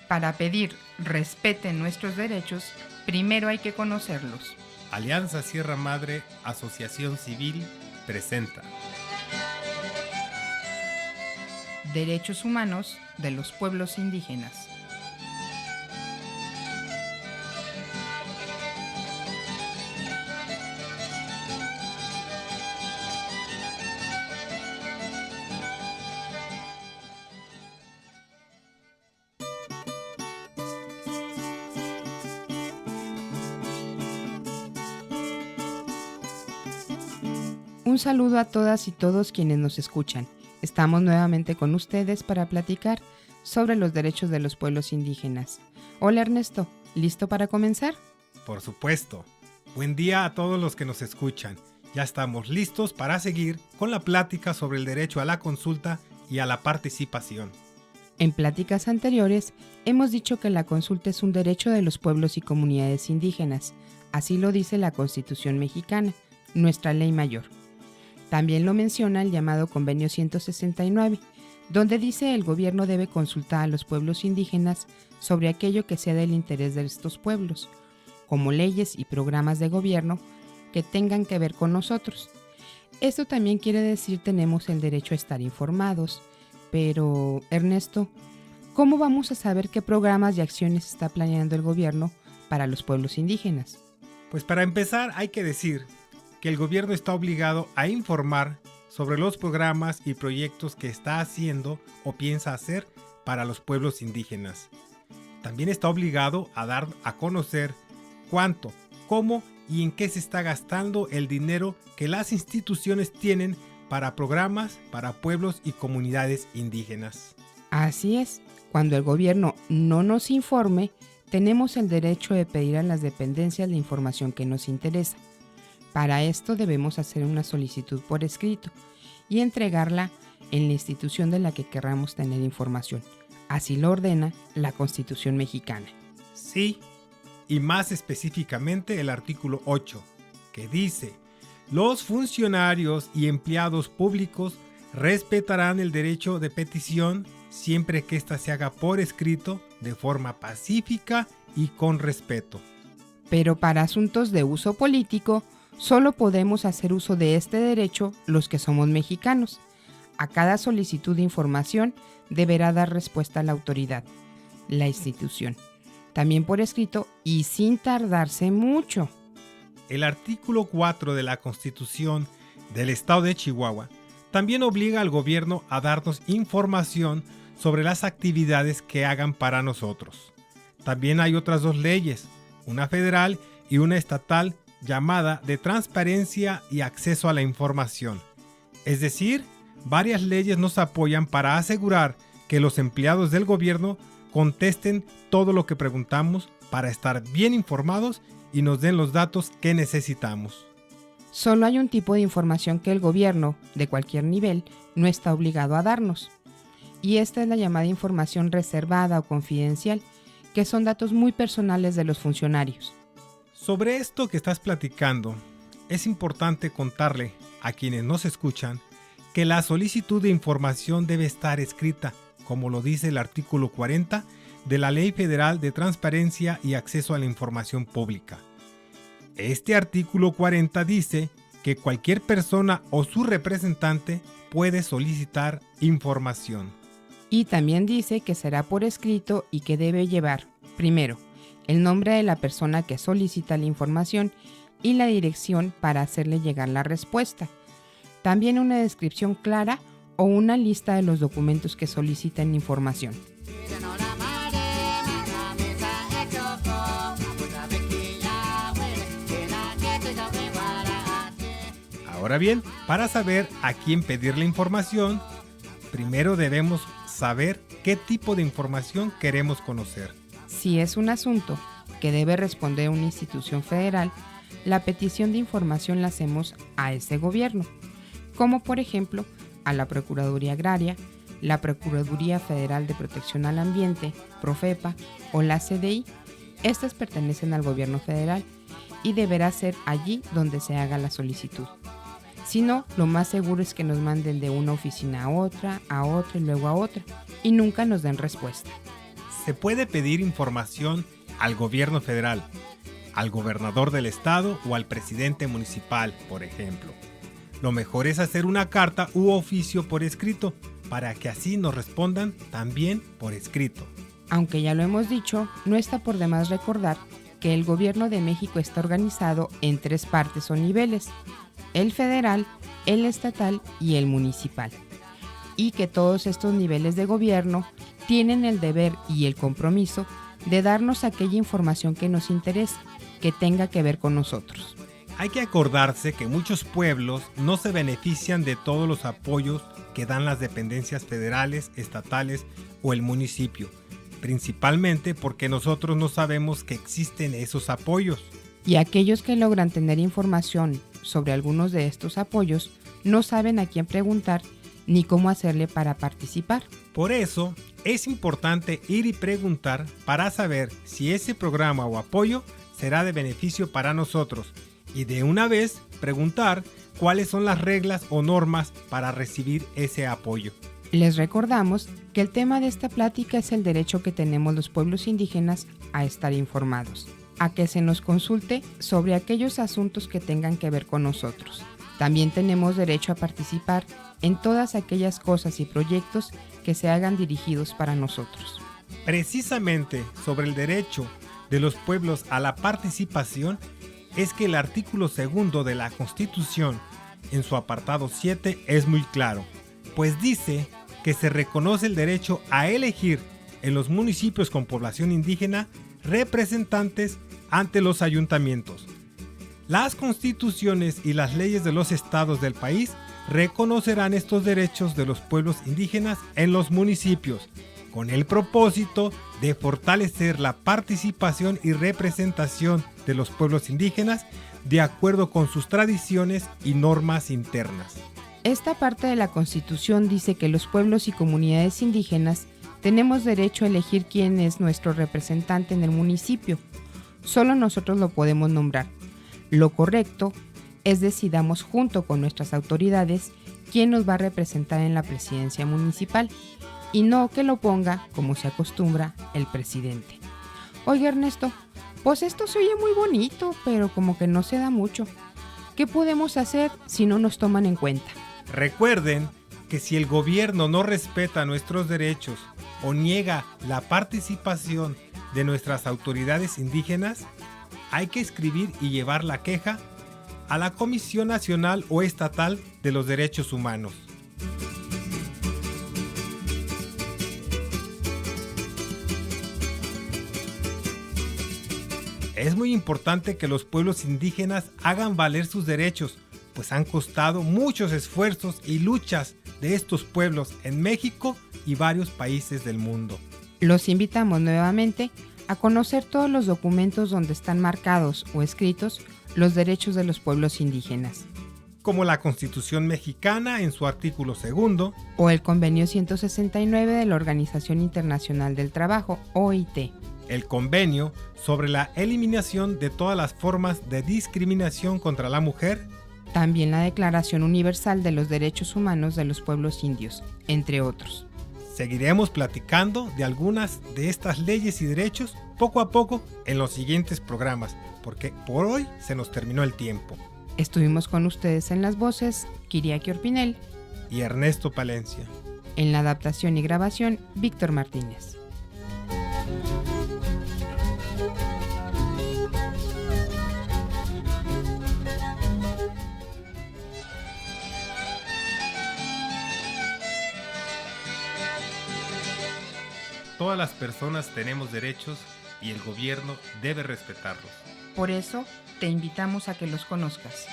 Para pedir respeten nuestros derechos, primero hay que conocerlos. Alianza Sierra Madre, Asociación Civil, presenta Derechos humanos de los pueblos indígenas. Un saludo a todas y todos quienes nos escuchan. Estamos nuevamente con ustedes para platicar sobre los derechos de los pueblos indígenas. Hola Ernesto, ¿listo para comenzar? Por supuesto. Buen día a todos los que nos escuchan. Ya estamos listos para seguir con la plática sobre el derecho a la consulta y a la participación. En pláticas anteriores hemos dicho que la consulta es un derecho de los pueblos y comunidades indígenas. Así lo dice la Constitución mexicana, nuestra ley mayor. También lo menciona el llamado Convenio 169, donde dice el gobierno debe consultar a los pueblos indígenas sobre aquello que sea del interés de estos pueblos, como leyes y programas de gobierno que tengan que ver con nosotros. Esto también quiere decir tenemos el derecho a estar informados. Pero, Ernesto, ¿cómo vamos a saber qué programas y acciones está planeando el gobierno para los pueblos indígenas? Pues para empezar hay que decir que el gobierno está obligado a informar sobre los programas y proyectos que está haciendo o piensa hacer para los pueblos indígenas. También está obligado a dar a conocer cuánto, cómo y en qué se está gastando el dinero que las instituciones tienen para programas para pueblos y comunidades indígenas. Así es, cuando el gobierno no nos informe, tenemos el derecho de pedir a las dependencias la información que nos interesa. Para esto debemos hacer una solicitud por escrito y entregarla en la institución de la que queramos tener información. Así lo ordena la Constitución mexicana. Sí, y más específicamente el artículo 8, que dice: los funcionarios y empleados públicos respetarán el derecho de petición siempre que ésta se haga por escrito, de forma pacífica y con respeto. Pero para asuntos de uso político, solo podemos hacer uso de este derecho los que somos mexicanos. A cada solicitud de información deberá dar respuesta a la autoridad, la institución, también por escrito y sin tardarse mucho. El artículo 4 de la Constitución del Estado de Chihuahua también obliga al gobierno a darnos información sobre las actividades que hagan para nosotros. También hay otras dos leyes, una federal y una estatal, llamada de transparencia y acceso a la información. Es decir, varias leyes nos apoyan para asegurar que los empleados del gobierno contesten todo lo que preguntamos para estar bien informados y nos den los datos que necesitamos. Solo hay un tipo de información que el gobierno, de cualquier nivel, no está obligado a darnos. Y esta es la llamada información reservada o confidencial, que son datos muy personales de los funcionarios. Sobre esto que estás platicando, es importante contarle a quienes nos escuchan que la solicitud de información debe estar escrita, como lo dice el artículo 40 de la Ley Federal de Transparencia y Acceso a la Información Pública. Este artículo 40 dice que cualquier persona o su representante puede solicitar información. Y también dice que será por escrito y que debe llevar, primero, el nombre de la persona que solicita la información y la dirección para hacerle llegar la respuesta. También una descripción clara o una lista de los documentos que solicitan información. Ahora bien, para saber a quién pedir la información, primero debemos saber qué tipo de información queremos conocer. Si es un asunto que debe responder una institución federal, la petición de información la hacemos a ese gobierno, como por ejemplo a la Procuraduría Agraria, la Procuraduría Federal de Protección al Ambiente, Profepa o la CDI. Estas pertenecen al gobierno federal y deberá ser allí donde se haga la solicitud. Si no, lo más seguro es que nos manden de una oficina a otra y luego a otra, y nunca nos den respuesta. se puede pedir información al gobierno federal, al gobernador del estado o al presidente municipal, por ejemplo. Lo mejor es hacer una carta u oficio por escrito, para que así nos respondan también por escrito. Aunque ya lo hemos dicho, no está por demás recordar que el gobierno de México está organizado en 3 partes o niveles: el federal, el estatal y el municipal. Y que todos estos niveles de gobierno tienen el deber y el compromiso de darnos aquella información que nos interese, que tenga que ver con nosotros. Hay que acordarse que muchos pueblos no se benefician de todos los apoyos que dan las dependencias federales, estatales o el municipio, principalmente porque nosotros no sabemos que existen esos apoyos. Y aquellos que logran tener información sobre algunos de estos apoyos no saben a quién preguntar ni cómo hacerle para participar. Por eso, es importante ir y preguntar para saber si ese programa o apoyo será de beneficio para nosotros, y de una vez preguntar cuáles son las reglas o normas para recibir ese apoyo. Les recordamos que el tema de esta plática es el derecho que tenemos los pueblos indígenas a estar informados, a que se nos consulte sobre aquellos asuntos que tengan que ver con nosotros. También tenemos derecho a participar en todas aquellas cosas y proyectos que se hagan dirigidos para nosotros. Precisamente sobre el derecho de los pueblos a la participación es que el artículo 2 de la Constitución, en su apartado 7, es muy claro, pues dice que se reconoce el derecho a elegir en los municipios con población indígena representantes ante los ayuntamientos. Las constituciones y las leyes de los estados del país reconocerán estos derechos de los pueblos indígenas en los municipios, con el propósito de fortalecer la participación y representación de los pueblos indígenas de acuerdo con sus tradiciones y normas internas. Esta parte de la Constitución dice que los pueblos y comunidades indígenas tenemos derecho a elegir quién es nuestro representante en el municipio. Solo nosotros lo podemos nombrar. Lo correcto es decidamos junto con nuestras autoridades quién nos va a representar en la presidencia municipal, y no que lo ponga, como se acostumbra, el presidente. Oye, Ernesto, pues esto se oye muy bonito, pero como que no se da mucho. ¿Qué podemos hacer si no nos toman en cuenta? Recuerden que si el gobierno no respeta nuestros derechos o niega la participación de nuestras autoridades indígenas, hay que escribir y llevar la queja a la Comisión Nacional o Estatal de los Derechos Humanos. Es muy importante que los pueblos indígenas hagan valer sus derechos, pues han costado muchos esfuerzos y luchas de estos pueblos en México y varios países del mundo. Los invitamos nuevamente a conocer todos los documentos donde están marcados o escritos los derechos de los pueblos indígenas, como la Constitución mexicana en su artículo 2, o el Convenio 169 de la Organización Internacional del Trabajo, OIT. El Convenio sobre la eliminación de todas las formas de discriminación contra la mujer. También la Declaración Universal de los Derechos Humanos de los Pueblos Indios, entre otros. Seguiremos platicando de algunas de estas leyes y derechos poco a poco en los siguientes programas, porque por hoy se nos terminó el tiempo. Estuvimos con ustedes en las voces Kiriaki Orpinel y Ernesto Palencia. En la adaptación y grabación, Víctor Martínez. Todas las personas tenemos derechos y el gobierno debe respetarlos. Por eso, te invitamos a que los conozcas.